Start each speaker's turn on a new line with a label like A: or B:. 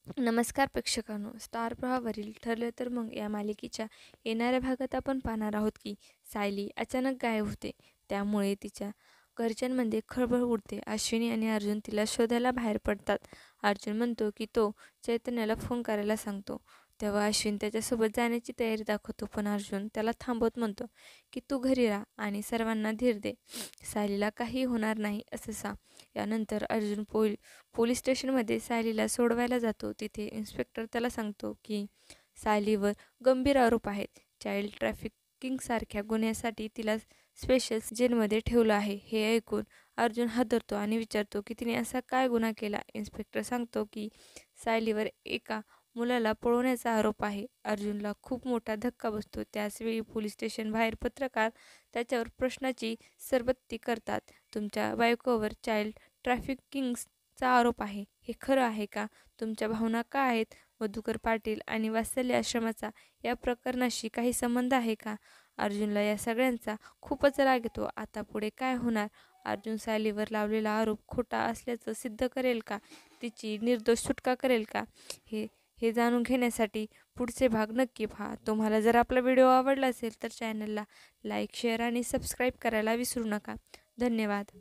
A: नमस्कार प्रेक्षकांनो, स्टार प्रवाहावरील ठरलं तर मग या मालिकेच्या येणाऱ्या भागात आपण पाहणार आहोत की सायली अचानक गायब होते. त्यामुळे तिच्या घरच्यांमध्ये खळबळ उडते. अश्विनी आणि अर्जुन तिला शोधायला बाहेर पडतात. अर्जुन म्हणतो की तो चैतन्याला फोन करायला सांगतो. तेव्हा अश्विन त्याच्यासोबत जाण्याची तयारी दाखवतो, पण अर्जुन त्याला थांबवत म्हणतो की तू घरी राहा आणि सर्वांना धीर दे. सायलीला काही होणार नाही असं सांग. यानंतर अर्जुन पोलीस स्टेशनमध्ये सायलीला सोडवायला जातो. तिथे इन्स्पेक्टर त्याला सांगतो की सायलीवर गंभीर आरोप आहेत. चाइल्ड ट्रॅफिकिंगसारख्या गुन्ह्यासाठी तिला स्पेशल जेलमध्ये ठेवलं आहे. हे ऐकून अर्जुन हादरतो आणि विचारतो की तिने असा काय गुन्हा केला. इन्स्पेक्टर सांगतो की सायलीवर एका मुलाला पळवण्याचा आरोप आहे. अर्जुनला खूप मोठा धक्का बसतो. त्याचवेळी पोलीस स्टेशन बाहेर पत्रकार त्याच्यावर प्रश्नाची सरबत्ती करतात. तुमच्या बायकोवर चाइल्ड ट्रॅफिकिंगचा आरोप आहे. हे खरं आहे का? तुमच्या भावना काय आहेत? मधुकर पाटील आणि वात्सल्य आश्रमाचा या प्रकरणाशी काही संबंध आहे का? अर्जुनला या सगळ्यांचा खूपच राग येतो. आता पुढे काय होणार? अर्जुन सायलीवर लावलेला आरोप खोटा असल्याचं सिद्ध करेल का? तिची निर्दोष सुटका करेल का? हे हे जाणून घेण्यासाठी पुढचे भाग नक्की पहा. तुम्हाला जर आपला व्हिडिओ आवडला असेल तर चॅनलला लाईक, शेअर आणि सबस्क्राईब करायला विसरू नका. धन्यवाद.